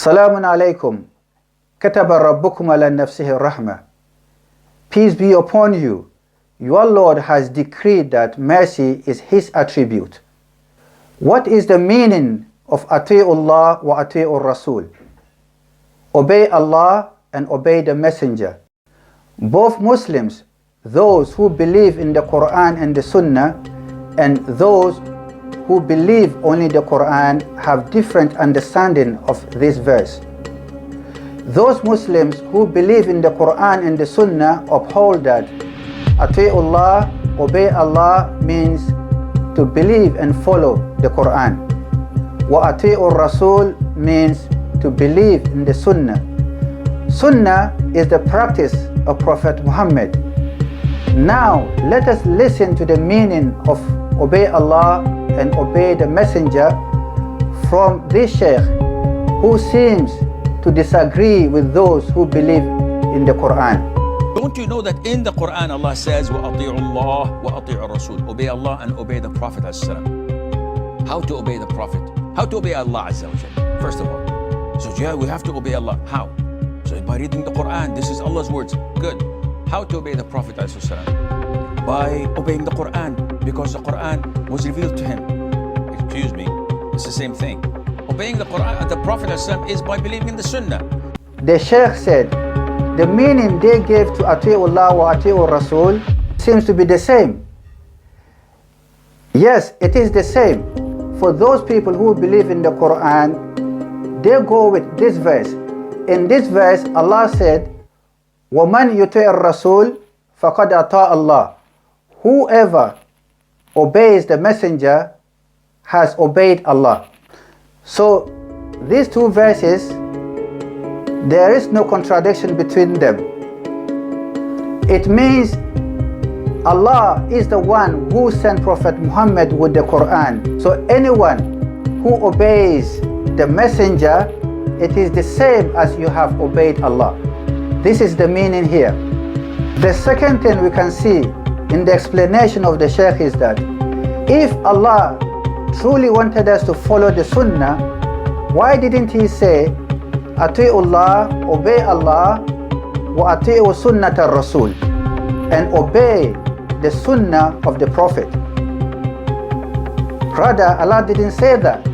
Salamun alaykum. Kataba rabbukum ala nafsihi rahmah. Peace be upon you. Your Lord has decreed that mercy is His attribute. What is the meaning of Ati'ullah wa Ati'ur Rasul? Obey Allah and obey the Messenger. Both Muslims, those who believe in the Qur'an and the Sunnah, and those who believe only the Qur'an, have different understanding of this verse. Those Muslims who believe in the Qur'an and the Sunnah uphold that Ati'ullah, obey Allah, means to believe and follow the Qur'an. Wa Ati'ur Rasul means to believe in the Sunnah. Sunnah is the practice of Prophet Muhammad. Now let us listen to the meaning of obey Allah and obey the Messenger from this Shaykh, who seems to disagree with those who believe in the Qur'an. Don't you know that in the Qur'an Allah says وَأَطِيعُوا اللَّهَ وَأَطِيعُوا الرَّسُولَ, obey Allah and obey the Prophet ﷺ. How to obey the Prophet? How to obey Allah Azza wa Jalla? First of all, so yeah, we have to obey Allah. How? So by reading the Qur'an, this is Allah's words. Good. How to obey the Prophet ﷺ? By obeying the Qur'an, because the Qur'an was revealed to him. Excuse me, it's the same thing. Obeying the Qur'an, the Prophet ﷺ, is by believing in the Sunnah. The Shaykh said, the meaning they gave to Ati'ullah wa Ati'ur Rasul seems to be the same. Yes, it is the same. For those people who believe in the Qur'an, they go with this verse. In this verse, Allah said, وَمَنْ يُطِعِ الرَّسُولِ فَقَدْ أَطَاعَ اللَّهِ. Whoever obeys the Messenger has obeyed Allah. So these two verses, there is no contradiction between them. It means Allah is the one who sent Prophet Muhammad with the Qur'an. So anyone who obeys the Messenger, it is the same as you have obeyed Allah. This is the meaning here. The second thing we can see in the explanation of the Shaykh is that if Allah truly wanted us to follow the Sunnah, why didn't He say Ati'ullah, obey Allah, wa ati'u sunnata Rasul, and obey the Sunnah of the Prophet? Rather, Allah didn't say that.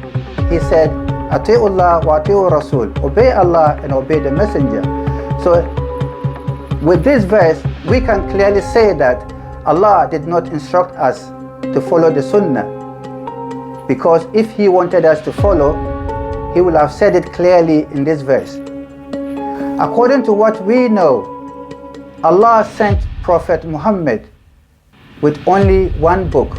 He said Ati'ullah wa ati'u Rasul, obey Allah and obey the Messenger. So with this verse, we can clearly say that Allah did not instruct us to follow the Sunnah, because if He wanted us to follow, He will have said it clearly in this verse. According to what we know, Allah sent Prophet Muhammad with only one book.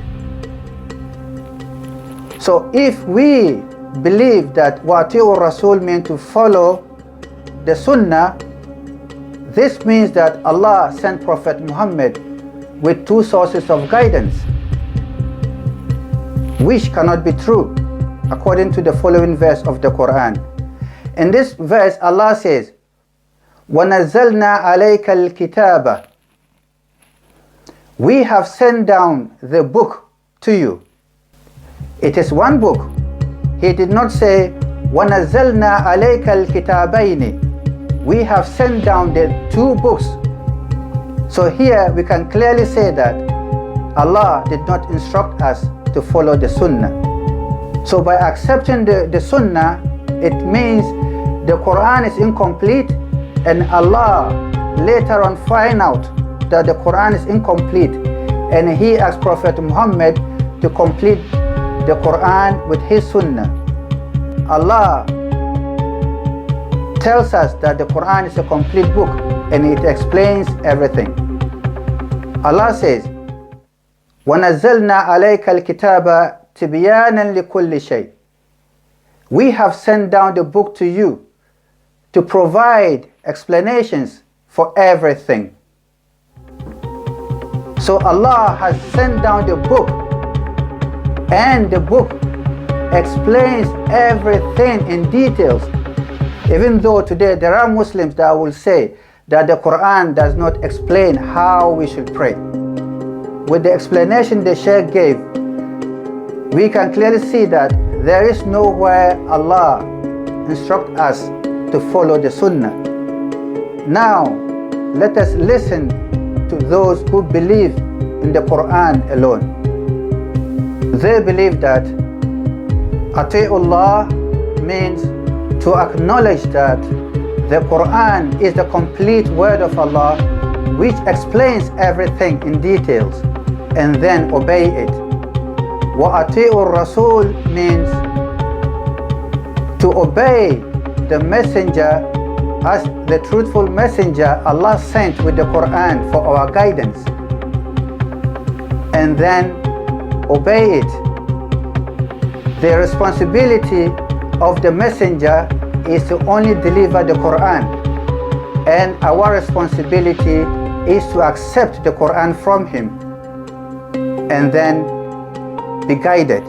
So if we believe that Wati'ur Rasul means to follow the Sunnah, this means that Allah sent Prophet Muhammad with two sources of guidance, which cannot be true, according to the following verse of the Qur'an. In this verse, Allah says, وَنَزَّلْنَا عَلَيْكَ الْكِتَابَ. We have sent down the book to you. It is one book. He did not say, وَنَزَّلْنَا عَلَيْكَ الْكِتَابَيْنِ. We have sent down the two books. So here we can clearly say that Allah did not instruct us to follow the Sunnah. So by accepting the Sunnah, it means the Quran is incomplete, and Allah later on find out that the Quran is incomplete, and He asked Prophet Muhammad to complete the Quran with his Sunnah. Allah tells us that the Quran is a complete book and it explains everything. Allah says, وَنَزَّلْنَا عَلَيْكَ الْكِتَابَ تِبْيَانًا لِكُلِّ شَيْءٍ. We have sent down the book to you to provide explanations for everything. So Allah has sent down the book, and the book explains everything in details. Even though today there are Muslims that will say that the Quran does not explain how we should pray. With the explanation the Shaykh gave, we can clearly see that there is nowhere Allah instructs us to follow the Sunnah. Now, let us listen to those who believe in the Qur'an alone. They believe that Ati'ullah means to acknowledge that the Qur'an is the complete word of Allah, which explains everything in details, and then obey it. Wa Ati'ur Rasul means to obey the messenger as the truthful messenger Allah sent with the Qur'an for our guidance, and then obey it. The responsibility of the messenger is to only deliver the Qur'an, and our responsibility is to accept the Qur'an from him and then be guided.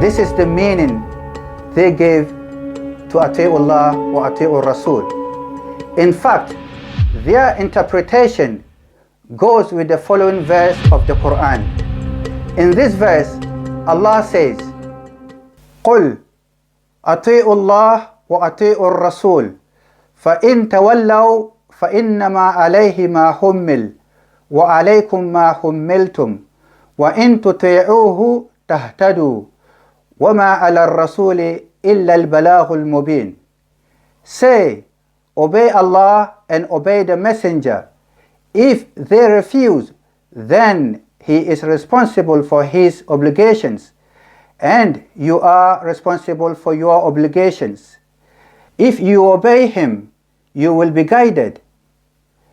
This is the meaning they gave to Ati'ullah wa Ati'ur Rasul. In fact, their interpretation goes with the following verse of the Qur'an. In this verse, Allah says, قُلْ أَطِيعُوا اللَّهَ وَأَطِيعُوا الرَّسُولَ فَإِن تَوَلَّوْا فَإِنَّمَا عَلَيْهِ مَا حُمِّلَ وَعَلَيْكُمْ مَا حُمِّلْتُمْ وَإِن تُطِيعُوهُ تَهْتَدُوا وَمَا عَلَى الرَّسُولِ إِلَّا الْبَلَاغُ الْمُبِينُ. Say, obey Allah and obey the messenger. If they refuse, then he is responsible for his obligations, and you are responsible for your obligations. If you obey him, you will be guided.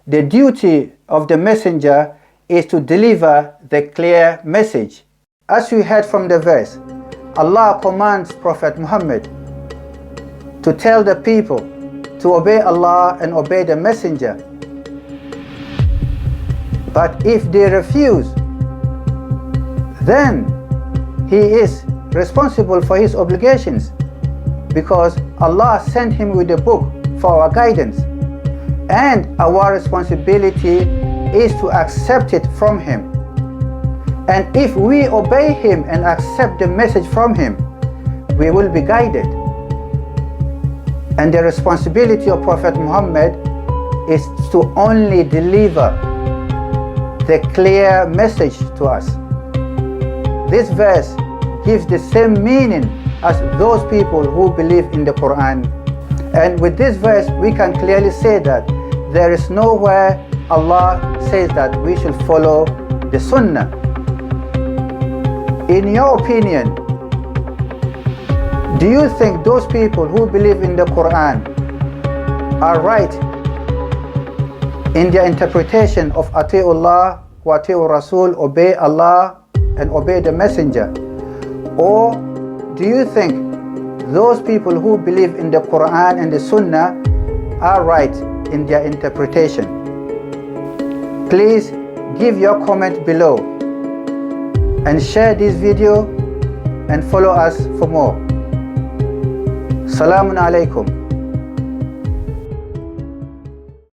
The duty of the messenger is to deliver the clear message. As we heard from the verse, Allah commands Prophet Muhammad to tell the people to obey Allah and obey the messenger. But if they refuse, then he is responsible for his obligations, because Allah sent him with a book for our guidance, and our responsibility is to accept it from him. And if we obey him and accept the message from him, we will be guided. And the responsibility of Prophet Muhammad is to only deliver the clear message to us. This verse gives the same meaning as those people who believe in the Qur'an. And with this verse, we can clearly say that there is nowhere Allah says that we should follow the Sunnah. In your opinion, do you think those people who believe in the Qur'an are right in their interpretation of Ati'ullah wa Ati'ur Rasul, obey Allah and obey the messenger? Or do you think those people who believe in the Qur'an and the Sunnah are right in their interpretation? Please give your comment below and share this video and follow us for more. Salamun alaikum.